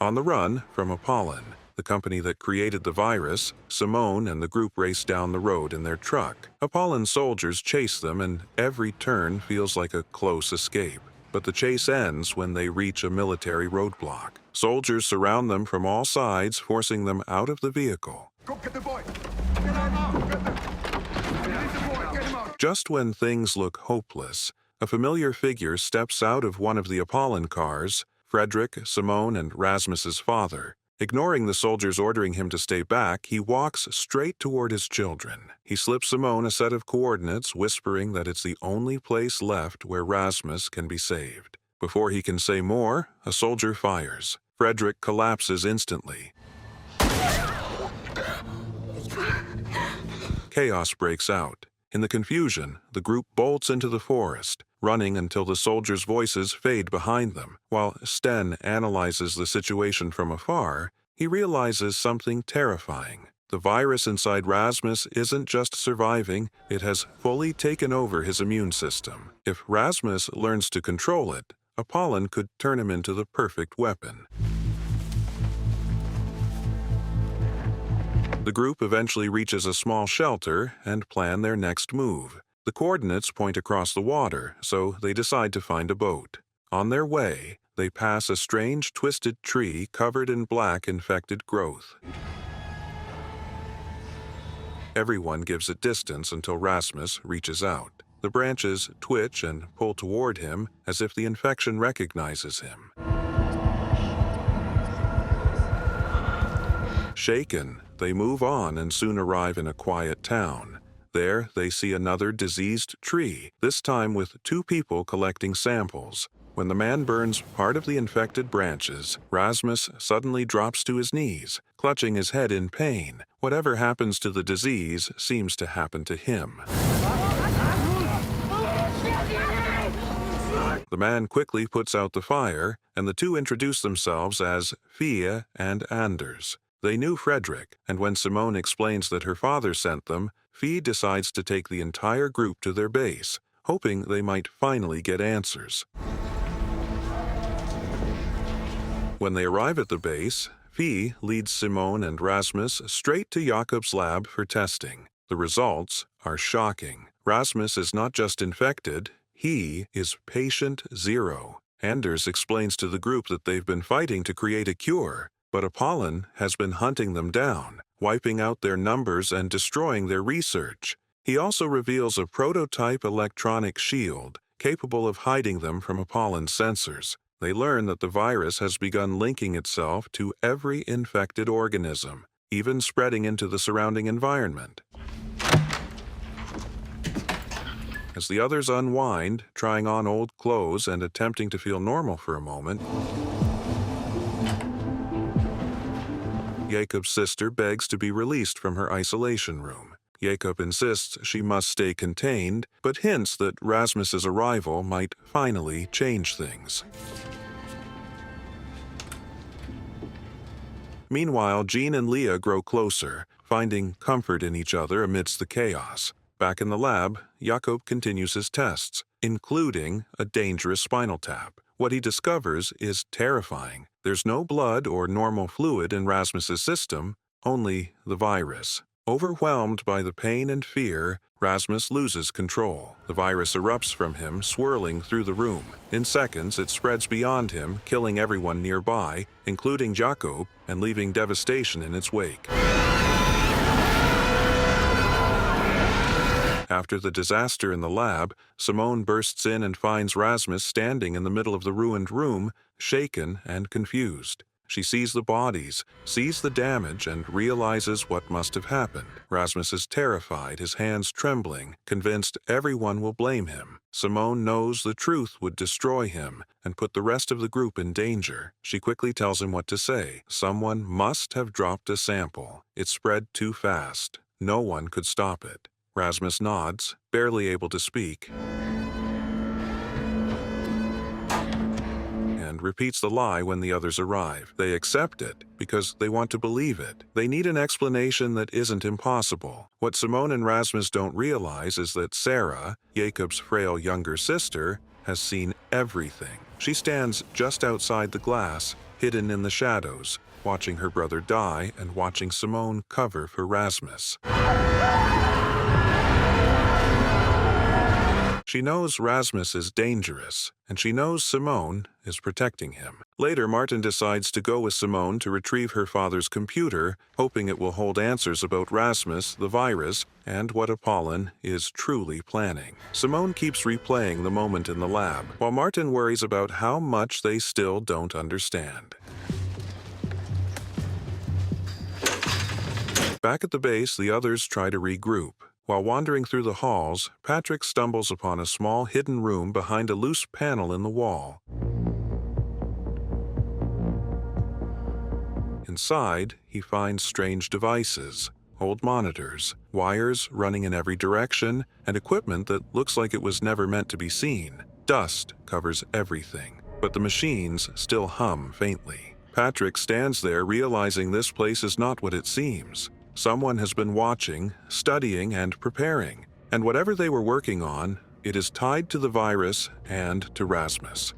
On the run from Apollen, the company that created the virus, Simone and the group race down the road in their truck. Apollen soldiers chase them, and every turn feels like a close escape. But the chase ends when they reach a military roadblock. Soldiers surround them from all sides, forcing them out of the vehicle. Go get the boy! Get him out! Get the boy! Get him out! Just when things look hopeless, a familiar figure steps out of one of the Apollen cars, Frederick, Simone, and Rasmus's father. Ignoring the soldiers ordering him to stay back, he walks straight toward his children. He slips Simone a set of coordinates, whispering that it's the only place left where Rasmus can be saved. Before he can say more, a soldier fires. Frederick collapses instantly. Chaos breaks out. In the confusion, the group bolts into the forest, running until the soldiers' voices fade behind them. While Sten analyzes the situation from afar, he realizes something terrifying. The virus inside Rasmus isn't just surviving, it has fully taken over his immune system. If Rasmus learns to control it, Apollen could turn him into the perfect weapon. The group eventually reaches a small shelter and plan their next move. The coordinates point across the water, so they decide to find a boat. On their way, they pass a strange twisted tree covered in black infected growth. Everyone gives it distance until Rasmus reaches out. The branches twitch and pull toward him as if the infection recognizes him. Shaken, they move on and soon arrive in a quiet town. There, they see another diseased tree, this time with 2 people collecting samples. When the man burns part of the infected branches, Rasmus suddenly drops to his knees, clutching his head in pain. Whatever happens to the disease seems to happen to him. The man quickly puts out the fire, and the 2 introduce themselves as Fia and Anders. They knew Frederick, and when Simone explains that her father sent them, Fee decides to take the entire group to their base, hoping they might finally get answers. When they arrive at the base, Fee leads Simone and Rasmus straight to Jakob's lab for testing. The results are shocking. Rasmus is not just infected, he is patient 0. Anders explains to the group that they've been fighting to create a cure, but Apollen has been hunting them down, wiping out their numbers and destroying their research. He also reveals a prototype electronic shield capable of hiding them from Apollen's sensors. They learn that the virus has begun linking itself to every infected organism, even spreading into the surrounding environment. As the others unwind, trying on old clothes and attempting to feel normal for a moment, Jakob's sister begs to be released from her isolation room. Jakob insists she must stay contained, but hints that Rasmus's arrival might finally change things. Meanwhile, Jean and Leah grow closer, finding comfort in each other amidst the chaos. Back in the lab, Jakob continues his tests, including a dangerous spinal tap. What he discovers is terrifying. There's no blood or normal fluid in Rasmus's system, only the virus. Overwhelmed by the pain and fear, Rasmus loses control. The virus erupts from him, swirling through the room. In seconds, it spreads beyond him, killing everyone nearby, including Jakob, and leaving devastation in its wake. After the disaster in the lab, Simone bursts in and finds Rasmus standing in the middle of the ruined room, shaken and confused. She sees the bodies, sees the damage, and realizes what must have happened. Rasmus is terrified, his hands trembling, convinced everyone will blame him. Simone knows the truth would destroy him and put the rest of the group in danger. She quickly tells him what to say. Someone must have dropped a sample. It spread too fast. No one could stop it. Rasmus nods, barely able to speak, and repeats the lie when the others arrive. They accept it because they want to believe it. They need an explanation that isn't impossible. What Simone and Rasmus don't realize is that Sarah, Jakob's frail younger sister, has seen everything. She stands just outside the glass, hidden in the shadows, watching her brother die and watching Simone cover for Rasmus. She knows Rasmus is dangerous, and she knows Simone is protecting him. Later, Martin decides to go with Simone to retrieve her father's computer, hoping it will hold answers about Rasmus, the virus, and what Apollen is truly planning. Simone keeps replaying the moment in the lab, while Martin worries about how much they still don't understand. Back at the base, the others try to regroup. While wandering through the halls, Patrick stumbles upon a small hidden room behind a loose panel in the wall. Inside, he finds strange devices, old monitors, wires running in every direction, and equipment that looks like it was never meant to be seen. Dust covers everything, but the machines still hum faintly. Patrick stands there realizing this place is not what it seems. Someone has been watching, studying, and preparing, and whatever they were working on, it is tied to the virus and to Rasmus.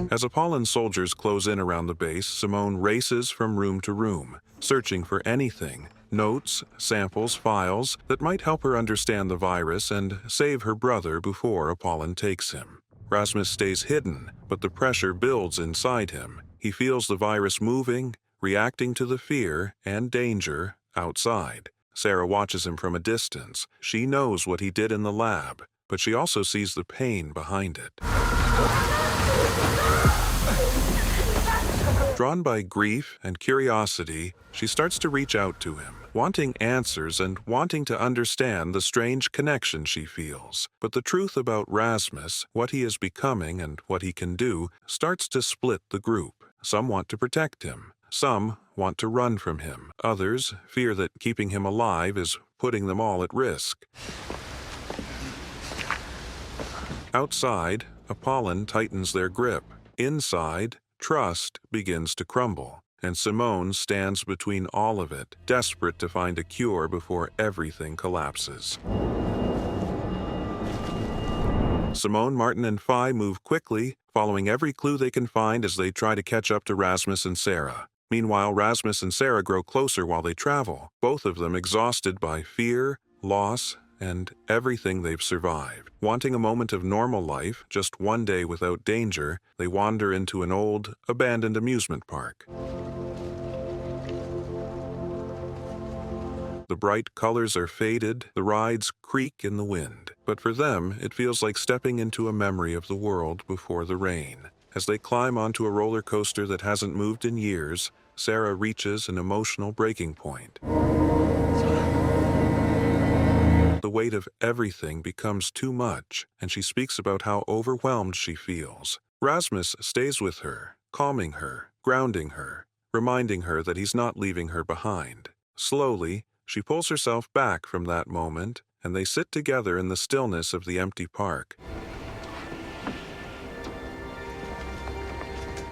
As Apollen soldiers close in around the base, Simone races from room to room, searching for anything, notes, samples, files, that might help her understand the virus and save her brother before Apollen takes him. Rasmus stays hidden, but the pressure builds inside him. He feels the virus moving, reacting to the fear and danger outside. Sarah watches him from a distance. She knows what he did in the lab, but she also sees the pain behind it. Drawn by grief and curiosity, she starts to reach out to him, wanting answers and wanting to understand the strange connection she feels. But the truth about Rasmus, what he is becoming and what he can do, starts to split the group. Some want to protect him. Some want to run from him. Others fear that keeping him alive is putting them all at risk. Outside, Apollen tightens their grip. Inside, trust begins to crumble, and Simone stands between all of it, desperate to find a cure before everything collapses. Simone, Martin, and Phi move quickly, following every clue they can find as they try to catch up to Rasmus and Sarah. Meanwhile, Rasmus and Sarah grow closer while they travel, both of them exhausted by fear, loss, and everything they've survived. Wanting a moment of normal life, just one day without danger, they wander into an old, abandoned amusement park. The bright colors are faded, the rides creak in the wind. But for them, it feels like stepping into a memory of the world before the rain. As they climb onto a roller coaster that hasn't moved in years, Sarah reaches an emotional breaking point. The weight of everything becomes too much, and she speaks about how overwhelmed she feels. Rasmus stays with her, calming her, grounding her, reminding her that he's not leaving her behind. Slowly, she pulls herself back from that moment, and they sit together in the stillness of the empty park.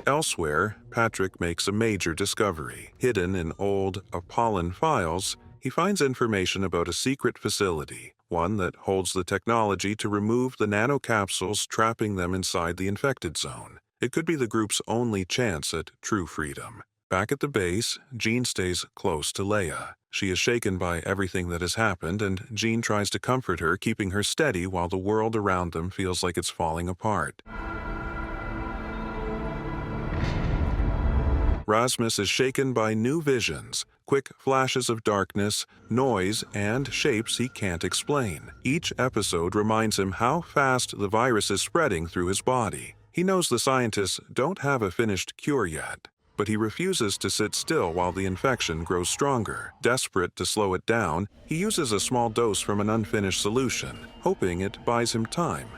Elsewhere, Patrick makes a major discovery. Hidden in old Apollen files, he finds information about a secret facility, one that holds the technology to remove the nanocapsules trapping them inside the infected zone. It could be the group's only chance at true freedom. Back at the base, Jean stays close to Leia. She is shaken by everything that has happened, and Jean tries to comfort her, keeping her steady while the world around them feels like it's falling apart. Rasmus is shaken by new visions, quick flashes of darkness, noise, and shapes he can't explain. Each episode reminds him how fast the virus is spreading through his body. He knows the scientists don't have a finished cure yet, but he refuses to sit still while the infection grows stronger. Desperate to slow it down, he uses a small dose from an unfinished solution, hoping it buys him time.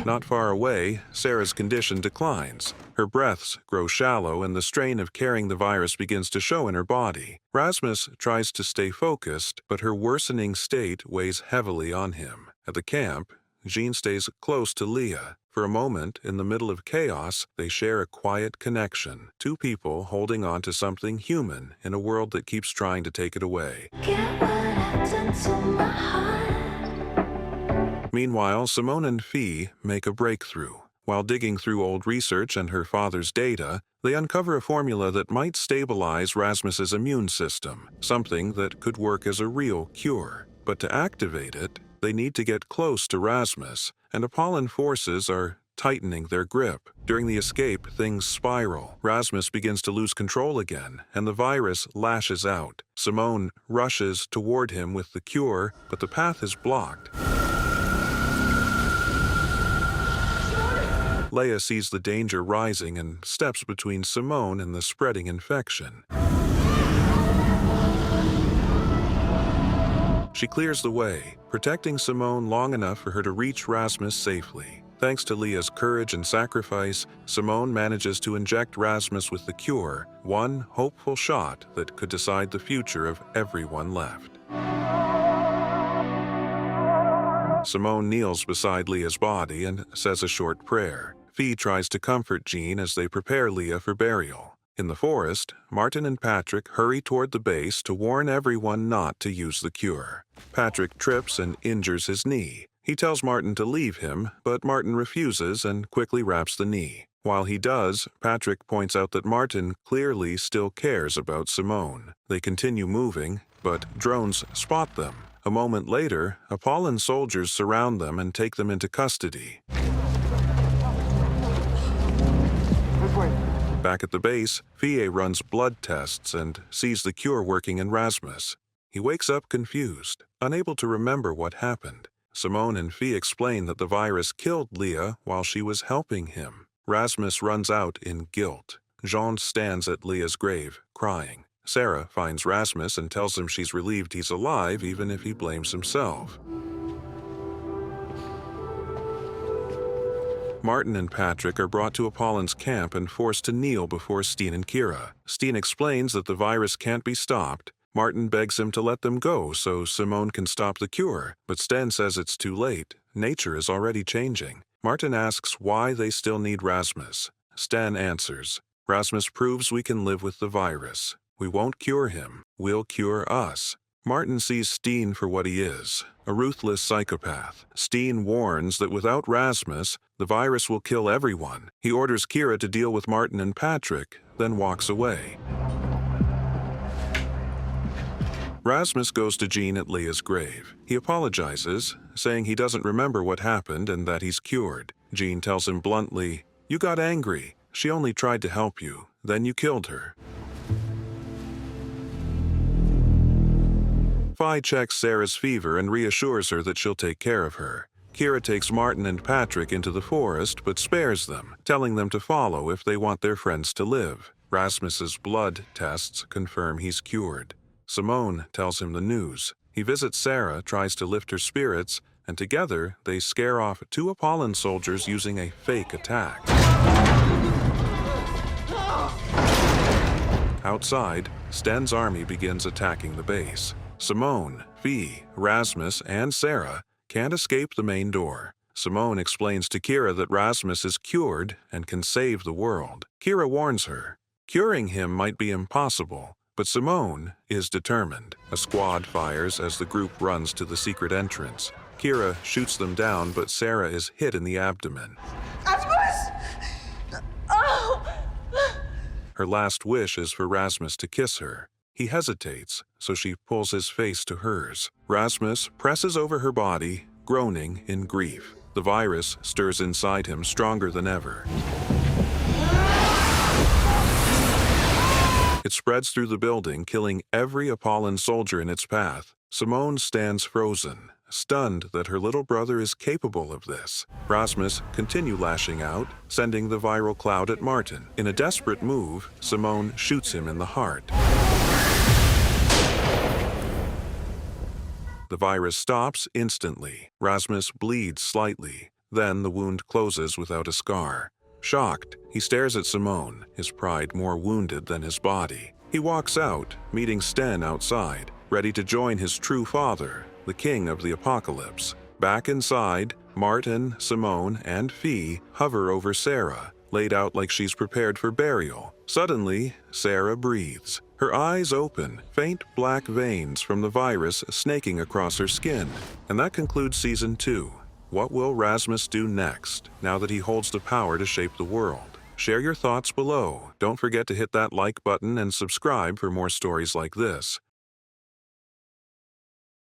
Not far away, Sarah's condition declines. Her breaths grow shallow and the strain of carrying the virus begins to show in her body. Rasmus tries to stay focused, but her worsening state weighs heavily on him. At the camp, Jean stays close to Leah. For a moment, in the middle of chaos, they share a quiet connection. Two people holding on to something human in a world that keeps trying to take it away. Get what I done to my heart. Meanwhile, Simone and Fee make a breakthrough. While digging through old research and her father's data, they uncover a formula that might stabilize Rasmus's immune system, something that could work as a real cure. But to activate it, they need to get close to Rasmus, and Apollen forces are tightening their grip. During the escape, things spiral. Rasmus begins to lose control again, and the virus lashes out. Simone rushes toward him with the cure, but the path is blocked. Leia sees the danger rising and steps between Simone and the spreading infection. She clears the way, protecting Simone long enough for her to reach Rasmus safely. Thanks to Leia's courage and sacrifice, Simone manages to inject Rasmus with the cure, one hopeful shot that could decide the future of everyone left. Simone kneels beside Leia's body and says a short prayer. Fee tries to comfort Jean as they prepare Leia for burial. In the forest, Martin and Patrick hurry toward the base to warn everyone not to use the cure. Patrick trips and injures his knee. He tells Martin to leave him, but Martin refuses and quickly wraps the knee. While he does, Patrick points out that Martin clearly still cares about Simone. They continue moving, but drones spot them. A moment later, Apollen soldiers surround them and take them into custody. Back at the base, Fie runs blood tests and sees the cure working in Rasmus. He wakes up confused, unable to remember what happened. Simone and Fie explain that the virus killed Leia while she was helping him. Rasmus runs out in guilt. Jean stands at Leia's grave, crying. Sarah finds Rasmus and tells him she's relieved he's alive even if he blames himself. Martin and Patrick are brought to Apollen's camp and forced to kneel before Steen and Kira. Steen explains that the virus can't be stopped. Martin begs him to let them go so Simone can stop the cure, but Sten says it's too late. Nature is already changing. Martin asks why they still need Rasmus. Sten answers, Rasmus proves we can live with the virus. We won't cure him. We'll cure us. Martin sees Steen for what he is, a ruthless psychopath. Steen warns that without Rasmus, the virus will kill everyone. He orders Kira to deal with Martin and Patrick, then walks away. Rasmus goes to Jean at Leia's grave. He apologizes, saying he doesn't remember what happened and that he's cured. Jean tells him bluntly, "You got angry. She only tried to help you. Then you killed her." Fie checks Sarah's fever and reassures her that she'll take care of her. Kira takes Martin and Patrick into the forest but spares them, telling them to follow if they want their friends to live. Rasmus's blood tests confirm he's cured. Simone tells him the news. He visits Sarah, tries to lift her spirits, and together they scare off 2 Apollen soldiers using a fake attack. Outside, Sten's army begins attacking the base. Simone, Fie, Rasmus, and Sarah can't escape the main door. Simone explains to Kira that Rasmus is cured and can save the world. Kira warns her. Curing him might be impossible, but Simone is determined. A squad fires as the group runs to the secret entrance. Kira shoots them down, but Sarah is hit in the abdomen. Rasmus! Oh! Her last wish is for Rasmus to kiss her. He hesitates, so she pulls his face to hers. Rasmus presses over her body, groaning in grief. The virus stirs inside him stronger than ever. It spreads through the building, killing every Apollen soldier in its path. Simone stands frozen, stunned that her little brother is capable of this. Rasmus continues lashing out, sending the viral cloud at Martin. In a desperate move, Simone shoots him in the heart. The virus stops instantly. Rasmus bleeds slightly. Then the wound closes without a scar. Shocked, he stares at Simone, his pride more wounded than his body. He walks out, meeting Sten outside, ready to join his true father, the king of the apocalypse. Back inside, Martin, Simone, and Fie hover over Sarah, laid out like she's prepared for burial. Suddenly, Sarah breathes. Her eyes open, faint black veins from the virus snaking across her skin. And that concludes Season 2. What will Rasmus do next, now that he holds the power to shape the world? Share your thoughts below. Don't forget to hit that like button and subscribe for more stories like this.